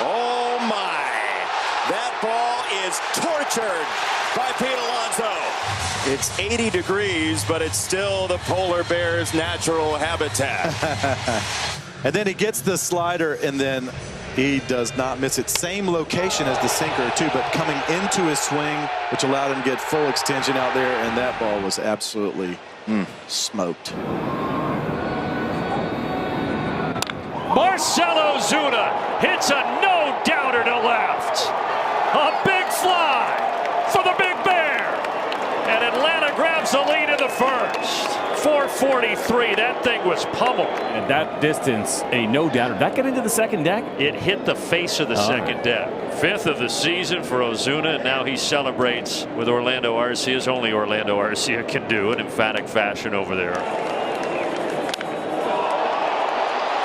Oh my! That ball is tortured by Pete Alonso. It's 80 degrees, but it's still the polar bear's natural habitat. And then he gets the slider, and then he does not miss it. Same location as the sinker, too, but coming into his swing, which allowed him to get full extension out there, and that ball was absolutely smoked. Marcell Ozuna hits a no-doubter to left. A big fly for the Big Bear. And Atlanta grabs the lead in the first. 443, that thing was pummeled. And that distance, a no-doubter. Did that get into the second deck? It hit the face of the second deck. 5th of the season for Ozuna, and now he celebrates with Orlando Arcia, as only Orlando Arcia can do, in emphatic fashion over there.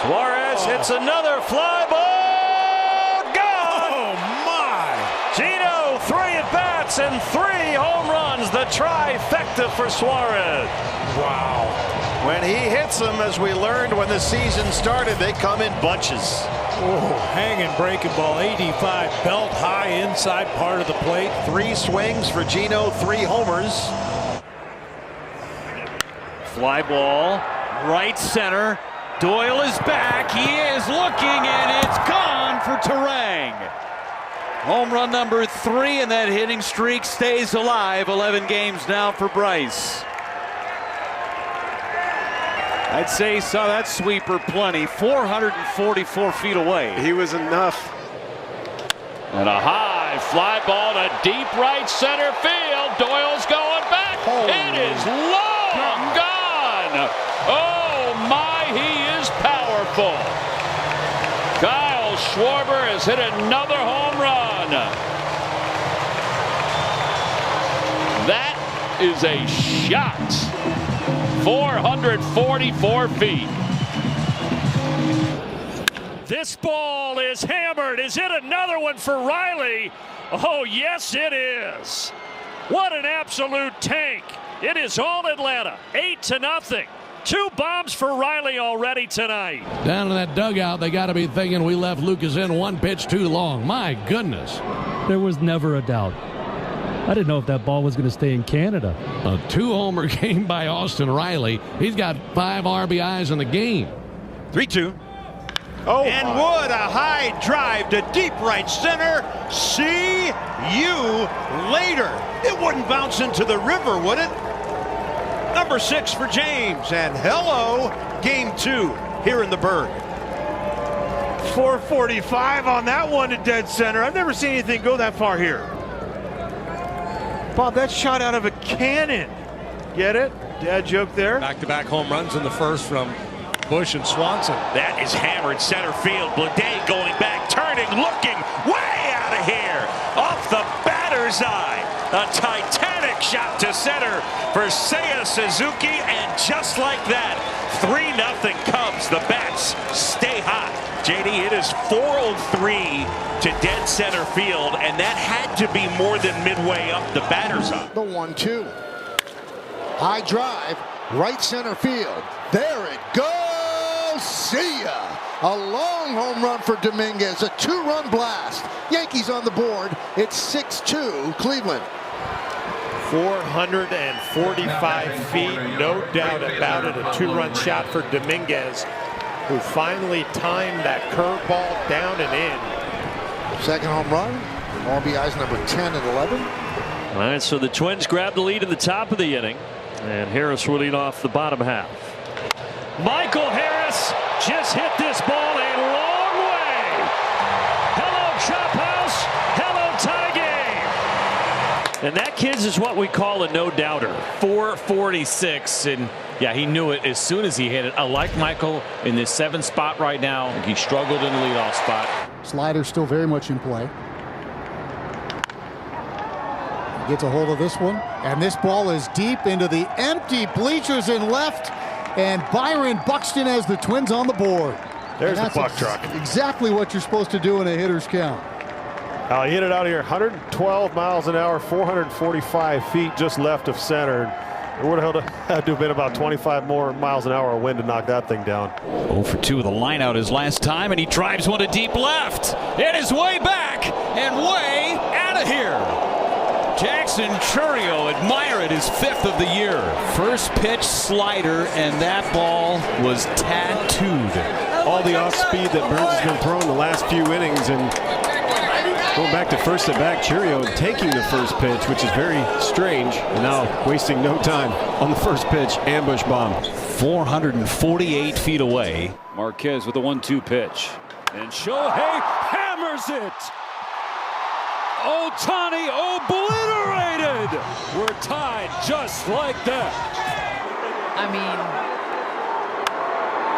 Suarez hits another fly ball. Gone! Oh, my! Gino, 3 at-bats and 3 home runs. The trifecta for Suarez. Wow. When he hits them, as we learned when the season started, they come in bunches. Oh, hanging breaking ball, 85, belt high inside part of the plate. 3 swings for Gino, 3 homers. Fly ball, right center. Doyle is back. He is looking, and it's gone for Turang. Home run number 3, and that hitting streak stays alive. 11 games now for Bryce. I'd say he saw that sweeper plenty. 444 feet away. He was enough. And a high fly ball to deep right center field. Doyle's going back. It is long gone. Oh my, he is powerful. Kyle Schwarber has hit another home run. That is a shot. 444 feet. This ball is hammered. Is it another one for Riley? Oh, yes, it is. What an absolute tank. It is all Atlanta, 8-0. 2 bombs for Riley already tonight. Down in that dugout, they got to be thinking we left Lucas in 1 pitch too long. My goodness. There was never a doubt. I didn't know if that ball was going to stay in Canada. A 2-homer game by Austin Riley. He's got 5 RBIs in the game. 3-2. Oh, and Wood, a high drive to deep right center. See you later. It wouldn't bounce into the river, would it? Number 6 for James, and hello, game 2 here in the Berg. 445 on that one to dead center. I've never seen anything go that far here. Bob, that shot out of a cannon. Get it? Dad joke there. Back-to-back home runs in the first from Bush and Swanson. That is hammered center field. Bleday going back, turning, looking way out of here. Off the batter's eye. A titanic shot to center for Seiya Suzuki, and just like that, 3-0 Cubs. The bats stay hot. JD, it is 403 to dead center field, and that had to be more than midway up the batter's eye. The 1-2. High drive, right center field. There it goes. See ya. A long home run for Dominguez. A 2-run blast. Yankees on the board. It's 6-2 Cleveland. 445 feet, no doubt about it. A 2-run shot for Dominguez, who finally timed that curveball down and in. Second home run. RBIs number 10 and 11. All right, so the Twins grab the lead at the top of the inning, and Harris will lead off the bottom half. Michael Harris just hit this ball a long way. Hello, Chop House. Hello, tie game. And that, kids, is what we call a no-doubter. 446, and yeah, he knew it as soon as he hit it. I like Michael in this 7th spot right now. He struggled in the leadoff spot. Slider still very much in play. He gets a hold of this one, and this ball is deep into the empty bleachers in left, and Byron Buxton has the Twins on the board. There's the buck truck. Exactly what you're supposed to do in a hitter's count. He hit it out of here, 112 miles an hour, 445 feet just left of center. It would have had to have been about 25 more miles an hour of wind to knock that thing down. 0 for 2 with a line out his last time, and he drives one to deep left. It is way back and way out of here. Jackson Chourio, admire it, his 5th of the year. First pitch slider, and that ball was tattooed. All the off speed that Burns has been throwing the last few innings, and going back to first at bat, Chourio taking the first pitch, which is very strange, and now wasting no time on the first pitch, ambush bomb. 448 feet away. Marquez with a 1-2 pitch. And Shohei hammers it. Ohtani obliterated. We're tied just like that. I mean,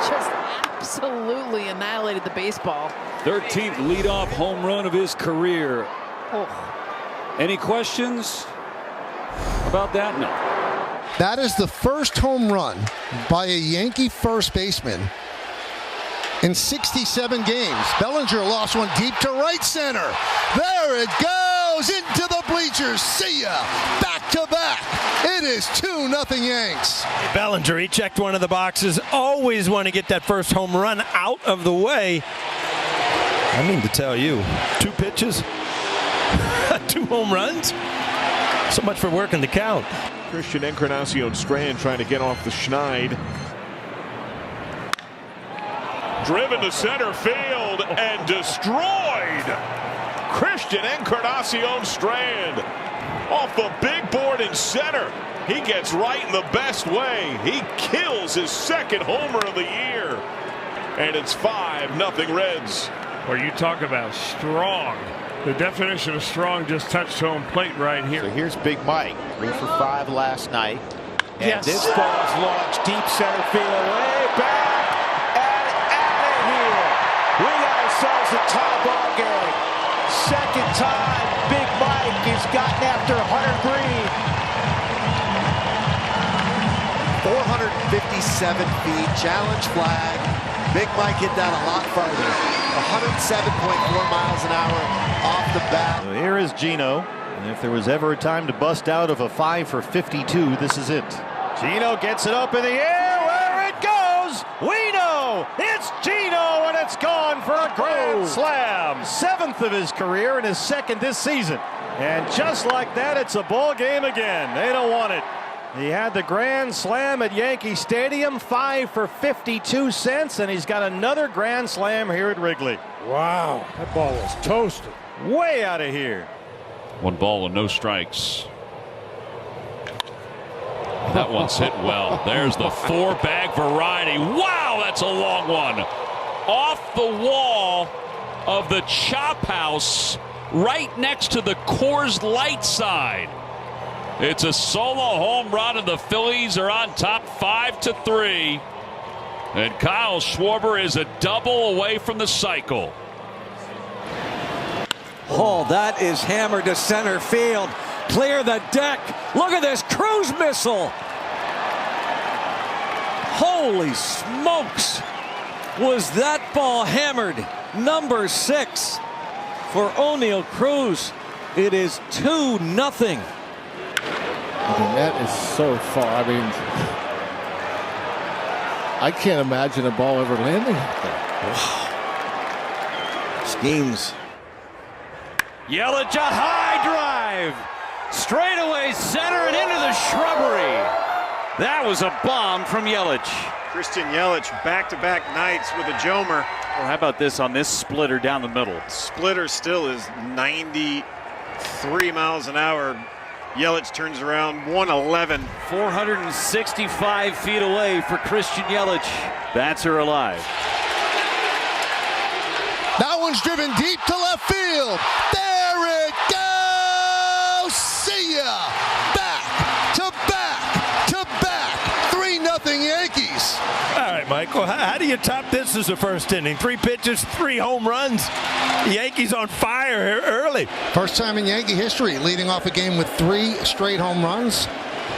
just absolutely annihilated the baseball. 13th leadoff home run of his career. Oh. Any questions about that? No. That is the first home run by a Yankee first baseman in 67 games. Bellinger lost one deep to right center. There it goes into the bleachers. See ya. Back to back. It is 2-0 Yanks. Bellinger, he checked one of the boxes. Always want to get that first home run out of the way. I mean to tell you, 2 pitches, 2 home runs. So much for working the count. Christian Encarnacion Strand trying to get off the Schneid. Driven to center field and destroyed. Christian Encarnacion Strand off the big board in center. He gets right in the best way. He kills his 2nd homer of the year. And it's 5-0 Reds. Well, you talk about strong. The definition of strong just touched home plate right here. So here's Big Mike, 3 for 5 last night. And yes, this ball is launched deep center field, way back and out of here. We got ourselves a tie ball game. 2nd time Big Mike has gotten after Hunter Green. 457 feet, challenge flag. Big Mike hit that a lot farther. 107.4 miles an hour off the bat. So here is Gino. And if there was ever a time to bust out of a 5 for 52, this is it. Gino gets it up in the air. Where it goes, we know it's Gino, and it's gone for a grand slam. 7th of his career and his 2nd this season. And just like that, it's a ball game again. They don't want it. He had the grand slam at Yankee Stadium, 5 for 52 cents, and he's got another grand slam here at Wrigley. Wow, that ball was toasted. Way out of here. 1 ball and no strikes. That one's hit well. There's the 4-bag variety. Wow, that's a long one. Off the wall of the chop house right next to the Coors Light side. It's a solo home run, and the Phillies are on top 5-3. And Kyle Schwarber is a double away from the cycle. Oh, that is hammered to center field. Clear the deck. Look at this cruise missile. Holy smokes. Was that ball hammered? Number 6 for O'Neill Cruz. It is 2-0. I mean, that is so far. I mean, I can't imagine a ball ever landing out there. Schemes. Yelich, a high drive. Straightaway center and into the shrubbery. That was a bomb from Yelich. Christian Yelich back-to-back nights with a Jomer. Well, how about this on this splitter down the middle? Splitter still is 93 miles an hour. Yelich turns around 111. 465 feet away for Christian Yelich. Bats are alive. That one's driven deep to left field. There it goes. See ya. Back to back to back. 3-0 Yankees. All right, Michael, how do you top this as a first inning? 3 pitches, 3 home runs. The Yankees on fire here early. First time in Yankee history leading off a game with 3 straight home runs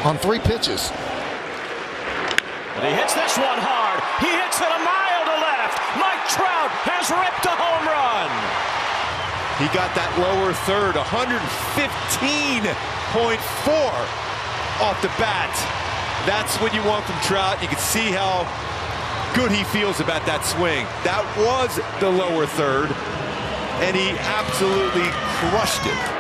on 3 pitches. But he hits this one hard. He hits it a mile to left. Mike Trout has ripped a home run. He got that lower third, 115.4 off the bat. That's what you want from Trout. You can see how good he feels about that swing. That was the lower third, and he absolutely crushed it.